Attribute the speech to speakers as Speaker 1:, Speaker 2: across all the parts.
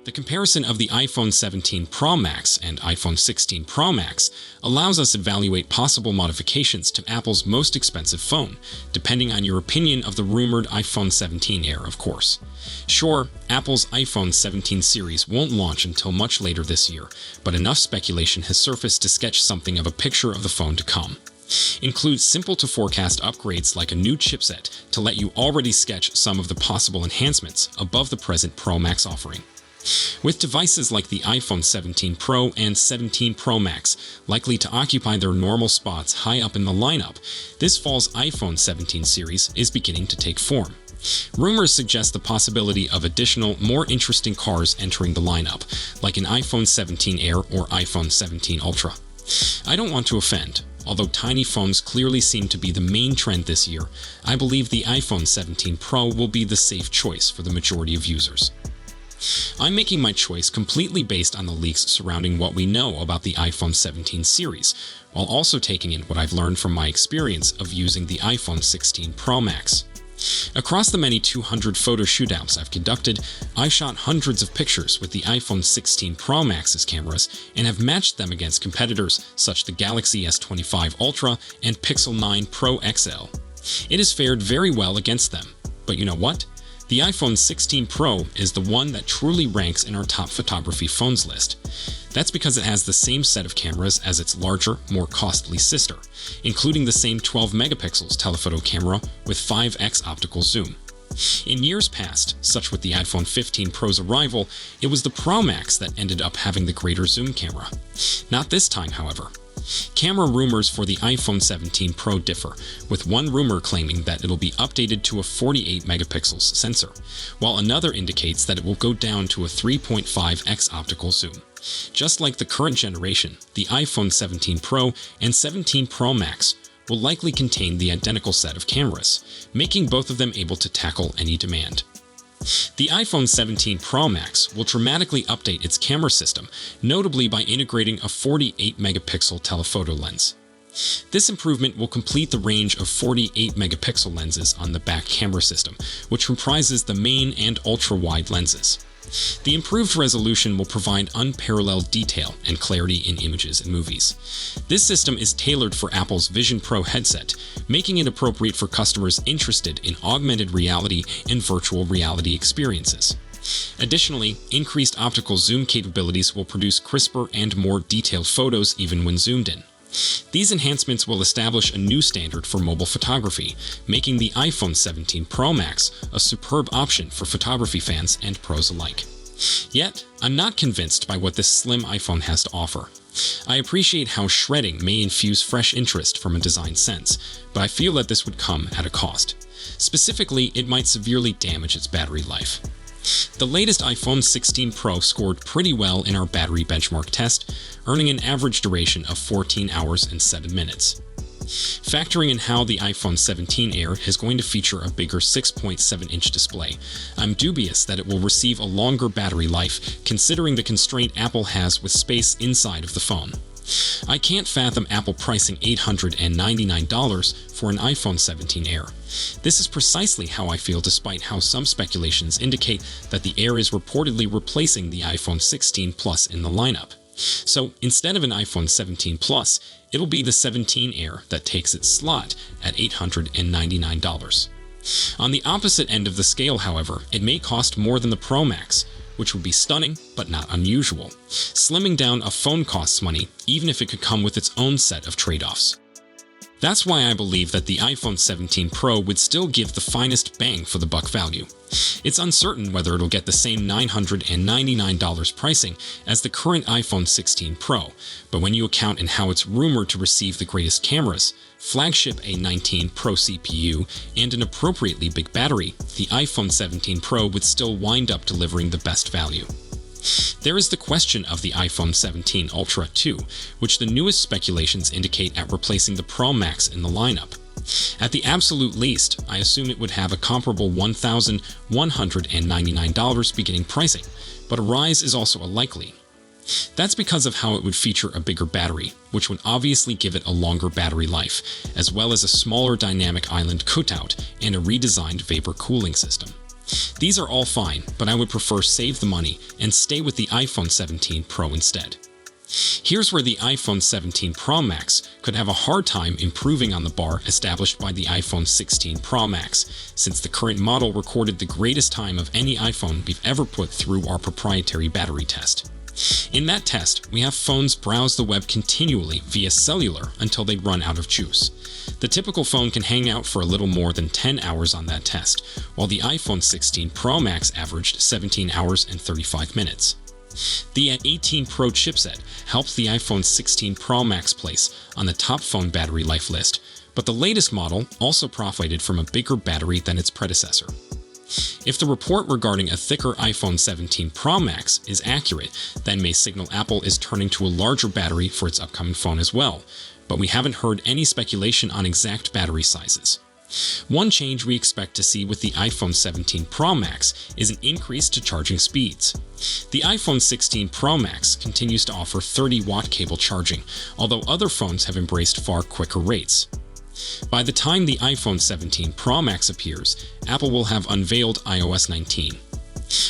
Speaker 1: The comparison of the iPhone 17 Pro Max and iPhone 16 Pro Max allows us to evaluate possible modifications to Apple's most expensive phone, depending on your opinion of the rumored iPhone 17 Air, of course. Sure, Apple's iPhone 17 series won't launch until much later this year, but enough speculation has surfaced to sketch something of a picture of the phone to come. Include simple-to-forecast upgrades like a new chipset to let you already sketch some of the possible enhancements above the present Pro Max offering. With devices like the iPhone 17 Pro and 17 Pro Max likely to occupy their normal spots high up in the lineup, this fall's iPhone 17 series is beginning to take form. Rumors suggest the possibility of additional, more interesting cars entering the lineup, like an iPhone 17 Air or iPhone 17 Ultra. I don't want to offend. Although tiny phones clearly seem to be the main trend this year, I believe the iPhone 17 Pro will be the safe choice for the majority of users. I'm making my choice completely based on the leaks surrounding what we know about the iPhone 17 series, while also taking in what I've learned from my experience of using the iPhone 16 Pro Max. Across the many 200 photo shootouts I've conducted, I've shot hundreds of pictures with the iPhone 16 Pro Max's cameras and have matched them against competitors such as the Galaxy S25 Ultra and Pixel 9 Pro XL. It has fared very well against them. But you know what? The iPhone 16 Pro is the one that truly ranks in our top photography phones list. That's because it has the same set of cameras as its larger, more costly sister, including the same 12 megapixels telephoto camera with 5x optical zoom. In years past, such with the iPhone 15 Pro's arrival, it was the Pro Max that ended up having the greater zoom camera. Not this time, however. Camera rumors for the iPhone 17 Pro differ, with one rumor claiming that it'll be updated to a 48 megapixels sensor, while another indicates that it will go down to a 3.5x optical zoom. Just like the current generation, the iPhone 17 Pro and 17 Pro Max will likely contain the identical set of cameras, making both of them able to tackle any demand. The iPhone 17 Pro Max will dramatically update its camera system, notably by integrating a 48 megapixel telephoto lens. This improvement will complete the range of 48 megapixel lenses on the back camera system, which comprises the main and ultra-wide lenses. The improved resolution will provide unparalleled detail and clarity in images and movies. This system is tailored for Apple's Vision Pro headset, making it appropriate for customers interested in augmented reality and virtual reality experiences. Additionally, increased optical zoom capabilities will produce crisper and more detailed photos even when zoomed in. These enhancements will establish a new standard for mobile photography, making the iPhone 17 Pro Max a superb option for photography fans and pros alike. Yet, I'm not convinced by what this slim iPhone has to offer. I appreciate how shredding may infuse fresh interest from a design sense, but I feel that this would come at a cost. Specifically, it might severely damage its battery life. The latest iPhone 16 Pro scored pretty well in our battery benchmark test, earning an average duration of 14 hours and 7 minutes. Factoring in how the iPhone 17 Air is going to feature a bigger 6.7-inch display, I'm dubious that it will receive a longer battery life considering the constraint Apple has with space inside of the phone. I can't fathom Apple pricing $899 for an iPhone 17 Air. This is precisely how I feel despite how some speculations indicate that the Air is reportedly replacing the iPhone 16 Plus in the lineup. So instead of an iPhone 17 Plus, it'll be the 17 Air that takes its slot at $899. On the opposite end of the scale, however, it may cost more than the Pro Max, which would be stunning but not unusual. Slimming down a phone costs money, even if it could come with its own set of trade-offs. That's why I believe that the iPhone 17 Pro would still give the finest bang for the buck value. It's uncertain whether it'll get the same $999 pricing as the current iPhone 16 Pro, but when you account in how it's rumored to receive the greatest cameras, flagship A19 Pro CPU, and an appropriately big battery, the iPhone 17 Pro would still wind up delivering the best value. There is the question of the iPhone 17 Ultra 2, which the newest speculations indicate at replacing the Pro Max in the lineup. At the absolute least, I assume it would have a comparable $1,199 beginning pricing, but a rise is also a likely. That's because of how it would feature a bigger battery, which would obviously give it a longer battery life, as well as a smaller dynamic island cutout and a redesigned vapor cooling system. These are all fine, but I would prefer save the money and stay with the iPhone 17 Pro instead. Here's where the iPhone 17 Pro Max could have a hard time improving on the bar established by the iPhone 16 Pro Max, since the current model recorded the greatest time of any iPhone we've ever put through our proprietary battery test. In that test, we have phones browse the web continually via cellular until they run out of juice. The typical phone can hang out for a little more than 10 hours on that test, while the iPhone 16 Pro Max averaged 17 hours and 35 minutes. The 18 Pro chipset helps the iPhone 16 Pro Max place on the top phone battery life list, but the latest model also profited from a bigger battery than its predecessor. If the report regarding a thicker iPhone 17 Pro Max is accurate, then may signal Apple is turning to a larger battery for its upcoming phone as well, but we haven't heard any speculation on exact battery sizes. One change we expect to see with the iPhone 17 Pro Max is an increase to charging speeds. The iPhone 16 Pro Max continues to offer 30-watt cable charging, although other phones have embraced far quicker rates. By the time the iPhone 17 Pro Max appears, Apple will have unveiled iOS 19.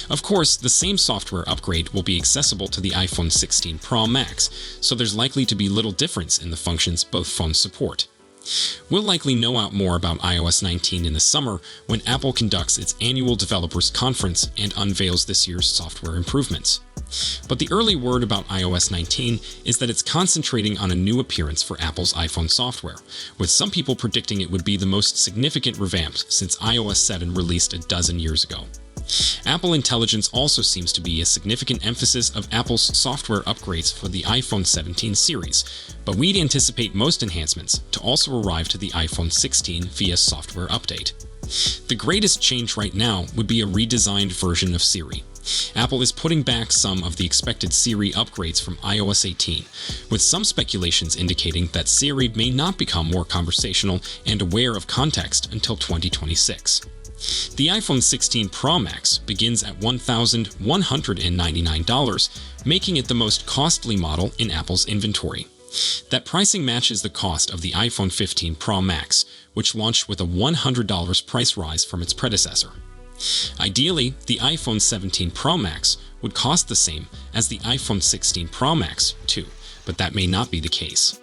Speaker 1: Of course, the same software upgrade will be accessible to the iPhone 16 Pro Max, so there's likely to be little difference in the functions both phones support. We'll likely know out more about iOS 19 in the summer when Apple conducts its annual developers conference and unveils this year's software improvements. But the early word about iOS 19 is that it's concentrating on a new appearance for Apple's iPhone software, with some people predicting it would be the most significant revamp since iOS 7 released a dozen years ago. Apple Intelligence also seems to be a significant emphasis of Apple's software upgrades for the iPhone 17 series, but we'd anticipate most enhancements to also arrive to the iPhone 16 via software update. The greatest change right now would be a redesigned version of Siri. Apple is putting back some of the expected Siri upgrades from iOS 18, with some speculations indicating that Siri may not become more conversational and aware of context until 2026. The iPhone 16 Pro Max begins at $1,199, making it the most costly model in Apple's inventory. That pricing matches the cost of the iPhone 15 Pro Max, which launched with a $100 price rise from its predecessor. Ideally, the iPhone 17 Pro Max would cost the same as the iPhone 16 Pro Max too, but that may not be the case.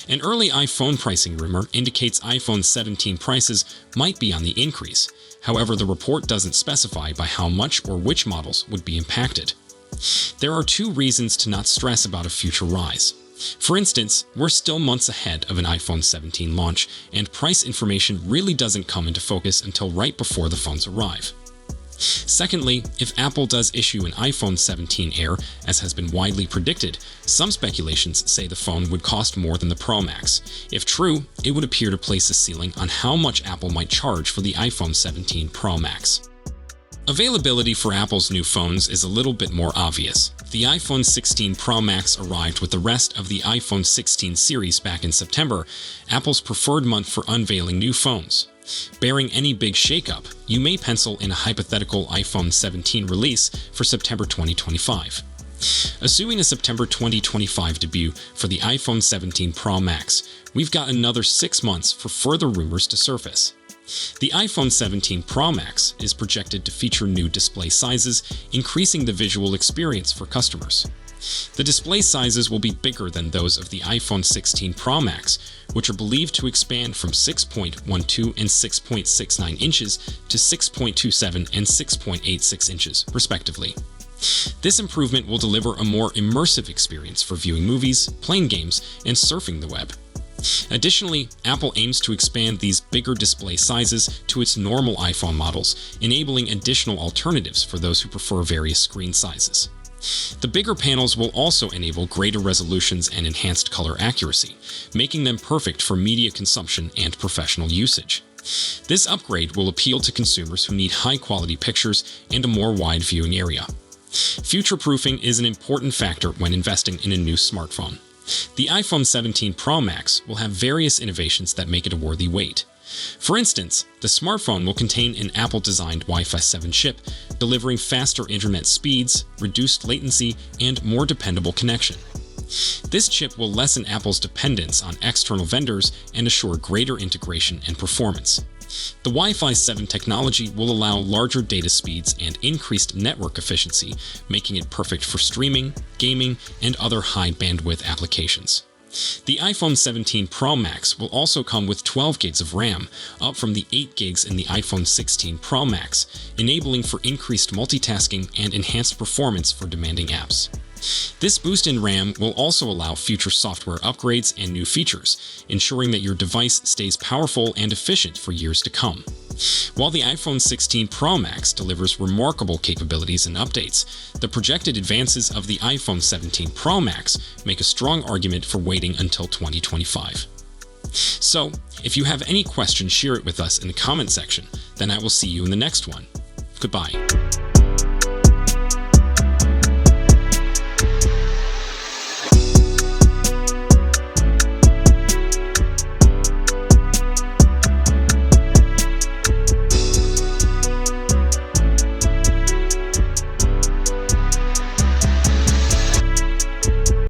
Speaker 1: An early iPhone pricing rumor indicates iPhone 17 prices might be on the increase. However, the report doesn't specify by how much or which models would be impacted. There are two reasons to not stress about a future rise. For instance, we're still months ahead of an iPhone 17 launch, and price information really doesn't come into focus until right before the phones arrive. Secondly, if Apple does issue an iPhone 17 Air, as has been widely predicted, some speculations say the phone would cost more than the Pro Max. If true, it would appear to place a ceiling on how much Apple might charge for the iPhone 17 Pro Max. Availability for Apple's new phones is a little bit more obvious. The iPhone 16 Pro Max arrived with the rest of the iPhone 16 series back in September, Apple's preferred month for unveiling new phones. Barring any big shakeup, you may pencil in a hypothetical iPhone 17 release for September 2025. Assuming a September 2025 debut for the iPhone 17 Pro Max, we've got another 6 months for further rumors to surface. The iPhone 17 Pro Max is projected to feature new display sizes, increasing the visual experience for customers. The display sizes will be bigger than those of the iPhone 16 Pro Max, which are believed to expand from 6.12 and 6.69 inches to 6.27 and 6.86 inches, respectively. This improvement will deliver a more immersive experience for viewing movies, playing games, and surfing the web. Additionally, Apple aims to expand these bigger display sizes to its normal iPhone models, enabling additional alternatives for those who prefer various screen sizes. The bigger panels will also enable greater resolutions and enhanced color accuracy, making them perfect for media consumption and professional usage. This upgrade will appeal to consumers who need high-quality pictures and a more wide viewing area. Future-proofing is an important factor when investing in a new smartphone. The iPhone 17 Pro Max will have various innovations that make it a worthy wait. For instance, the smartphone will contain an Apple-designed Wi-Fi 7 chip, delivering faster internet speeds, reduced latency, and more dependable connection. This chip will lessen Apple's dependence on external vendors and assure greater integration and performance. The Wi-Fi 7 technology will allow larger data speeds and increased network efficiency, making it perfect for streaming, gaming, and other high-bandwidth applications. The iPhone 17 Pro Max will also come with 12 gigs of RAM, up from the 8 gigs in the iPhone 16 Pro Max, enabling for increased multitasking and enhanced performance for demanding apps. This boost in RAM will also allow future software upgrades and new features, ensuring that your device stays powerful and efficient for years to come. While the iPhone 16 Pro Max delivers remarkable capabilities and updates, the projected advances of the iPhone 17 Pro Max make a strong argument for waiting until 2025. So, if you have any questions, share it with us in the comment section. Then I will see you in the next one. Goodbye.